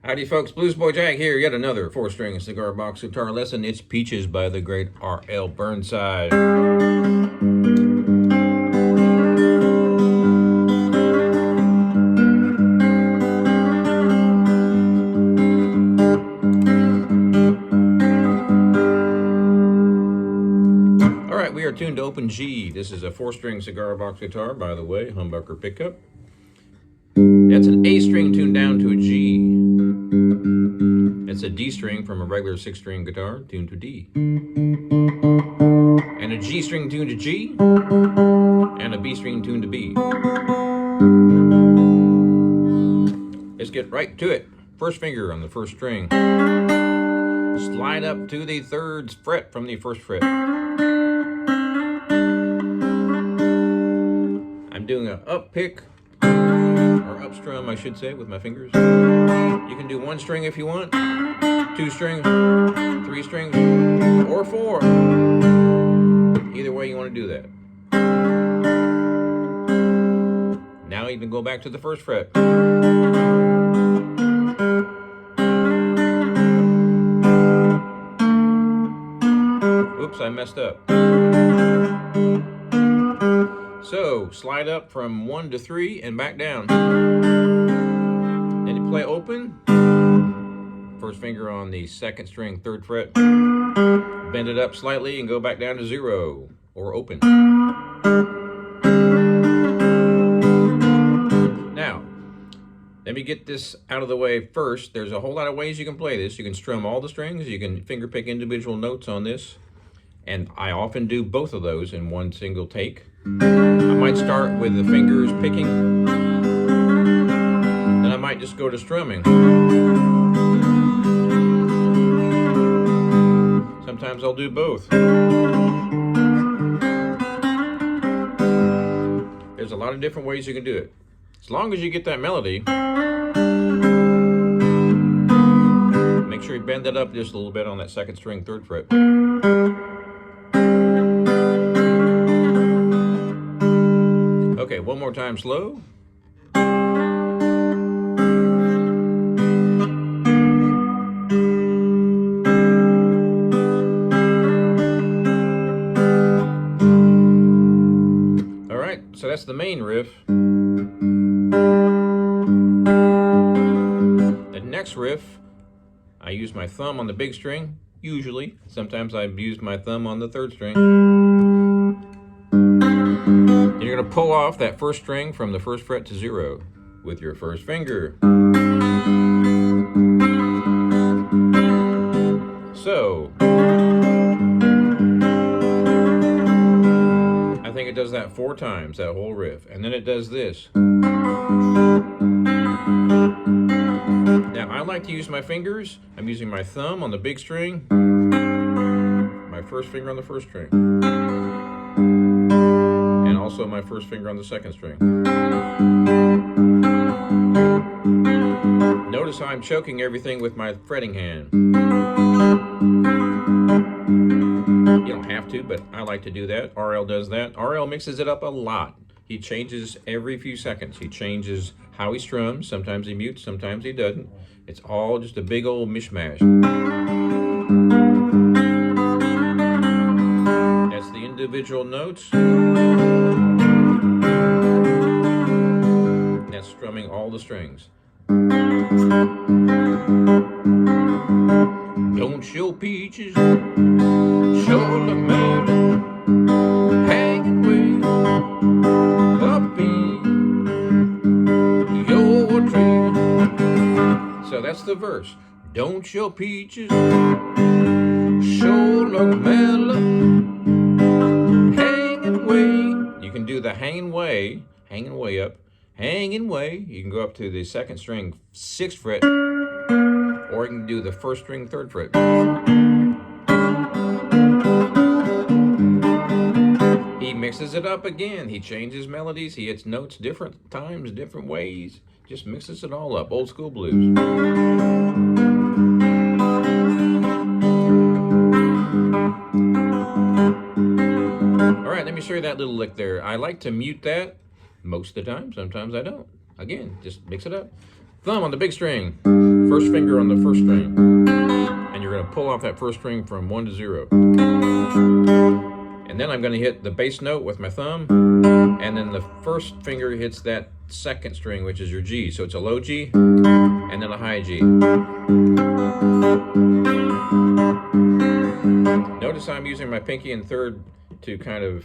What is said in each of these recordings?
Howdy folks, Bluesboy Jag here, yet another 4-string cigar box guitar lesson. It's Peaches by the great R.L. Burnside. Alright, we are tuned to open G. This is a 4-string cigar box guitar, by the way, humbucker pickup. That's an A string tuned down to a G. That's a D string from a regular 6-string guitar tuned to D. And a G string tuned to G. And a B string tuned to B. Let's get right to it. First finger on the first string. Slide up to the 3rd fret from the 1st fret. I'm doing an up pick. Or up strum, I should say, with my fingers. You can do 1 string if you want, 2 strings, 3 strings, or 4. Either way you want to do that. Now you can go back to the 1st fret. Oops, I messed up. So, slide up from 1 to 3 and back down. Then you play open. First finger on the 2nd string, 3rd fret. Bend it up slightly and go back down to 0, or open. Now, let me get this out of the way first. There's a whole lot of ways you can play this. You can strum all the strings. You can finger pick individual notes on this. And I often do both of those in one single take. I might start with the fingers picking, then I might just go to strumming. Sometimes I'll do both. There's a lot of different ways you can do it. As long as you get that melody, make sure you bend it up just a little bit on that 2nd string, 3rd fret. Okay, one more time slow. All right, so that's the main riff. The next riff, I use my thumb on the big string, usually. Sometimes I've used my thumb on the 3rd string. You're going to pull off that 1st string from the 1st fret to 0 with your 1st finger. So, I think it does that 4 times, that whole riff. And then it does this. Now, I like to use my fingers. I'm using my thumb on the big string, my 1st finger on the 1st string. Also my 1st finger on the 2nd string. Notice how I'm choking everything with my fretting hand. You don't have to, but I like to do that. RL does that. RL mixes it up a lot. He changes every few seconds. He changes how he strums. Sometimes he mutes, sometimes he doesn't. It's all just a big old mishmash. That's the individual notes. That's strumming all the strings. Don't show peaches, show the man hanging way up in your tree. So that's the verse. Don't show peaches, show the melon hanging way. You can do the hanging way up. Hanging way, you can go up to the 2nd string, 6th fret, or you can do the 1st string, 3rd fret. He mixes it up again. He changes melodies. He hits notes different times, different ways. Just mixes it all up. Old school blues. All right, let me show you that little lick there. I like to mute that. Most of the time, sometimes I don't. Again, just mix it up. Thumb on the big string, first finger on the first string, and you're going to pull off that first string from 1 to 0. And then I'm going to hit the bass note with my thumb, and then the first finger hits that second string, which is your G. So it's a low G, and then a high G. Notice I'm using my pinky and third to kind of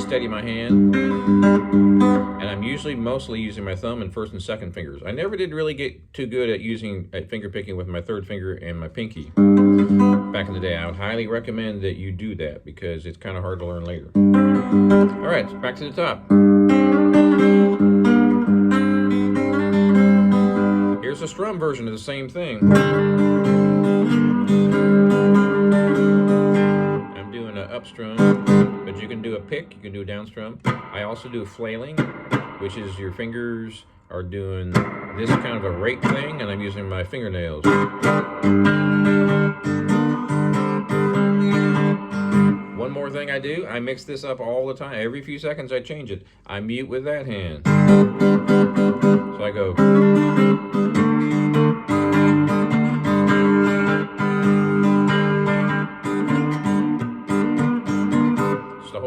steady my hand, and I'm usually mostly using my thumb and first and second fingers. I never did really get too good at finger picking with my third finger and my pinky back in the day. I would highly recommend that you do that because it's kind of hard to learn later. All right, back to the top. Here's a strum version of the same thing. Up strum, but you can do a pick, you can do a down strum. I also do flailing, which is your fingers are doing this kind of a rake thing, and I'm using my fingernails. One more thing I do, I mix this up all the time. Every few seconds I change it. I mute with that hand. So I go.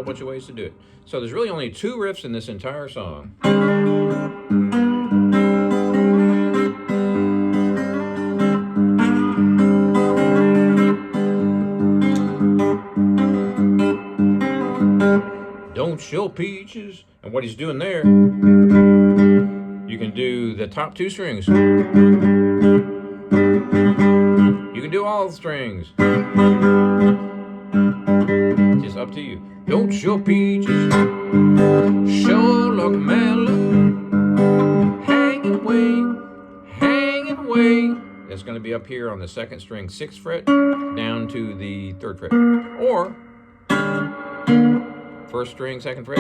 Bunch of ways to do it. So there's really only 2 riffs in this entire song. Don't show peaches. And what he's doing there, you can do the top 2 strings. You can do all the strings. It's just up to you. Don't show peaches, show like melon, hanging way. That's going to be up here on the second string, 6th fret, down to the 3rd fret. Or first string, 2nd fret,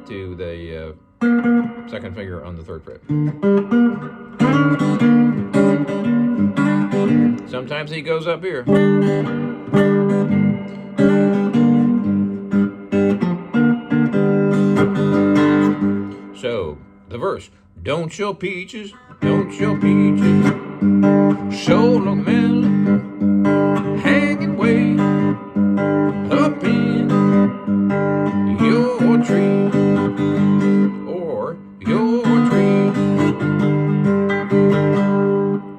to the second finger on the 3rd fret. Sometimes he goes up here. So, the verse, don't show peaches, show like melon, hanging way up in your tree, or your tree,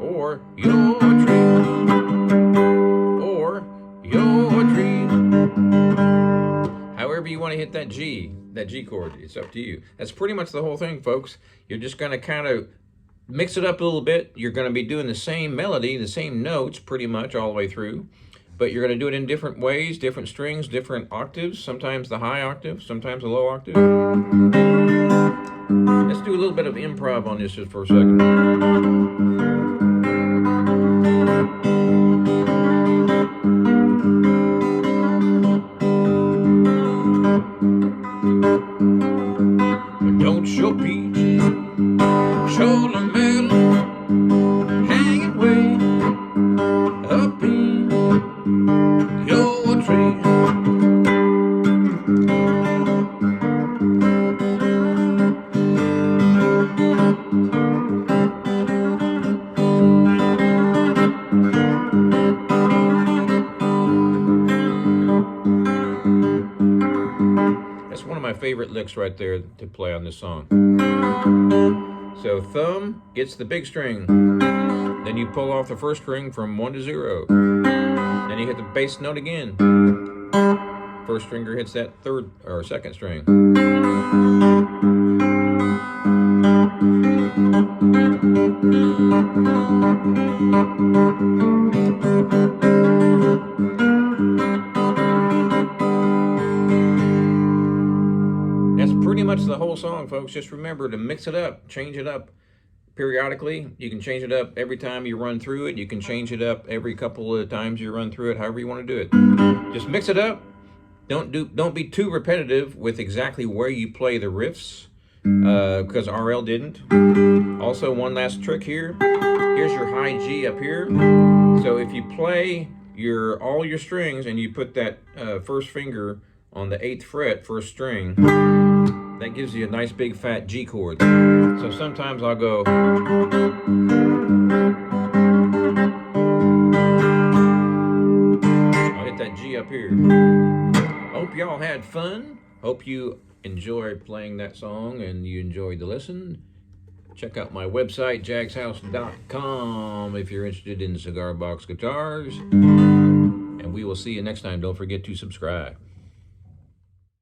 or your tree, or your tree. However you want to hit that G chord, it's up to you. That's pretty much the whole thing, folks. You're just going to kind of mix it up a little bit. You're going to be doing the same melody, the same notes pretty much all the way through, but you're going to do it in different ways, different strings, different octaves, sometimes the high octave, sometimes the low octave. Let's do a little bit of improv on this just for a second. Don't show peaches, show like melon, hanging way up in your tree. That's one of my favorite licks right there to play on this song. So thumb gets the big string, then you pull off the first string from 1 to 0, then you hit the bass note again. First finger hits that third or second string. That's pretty much the whole song, folks. Just remember to mix it up, change it up periodically. You can change it up every time you run through it. You can change it up every couple of times you run through it, however you want to do it. Just mix it up. Don't be too repetitive with exactly where you play the riffs, because RL didn't. Also, one last trick here. Here's your high G up here. So if you play all your strings and you put that first finger on the 8th fret, first string, that gives you a nice big fat G chord. So sometimes I'll go get that G up here. Hope y'all had fun. Hope you enjoyed playing that song and you enjoyed the listen. Check out my website, jagshouse.com, if you're interested in cigar box guitars. And we will see you next time. Don't forget to subscribe.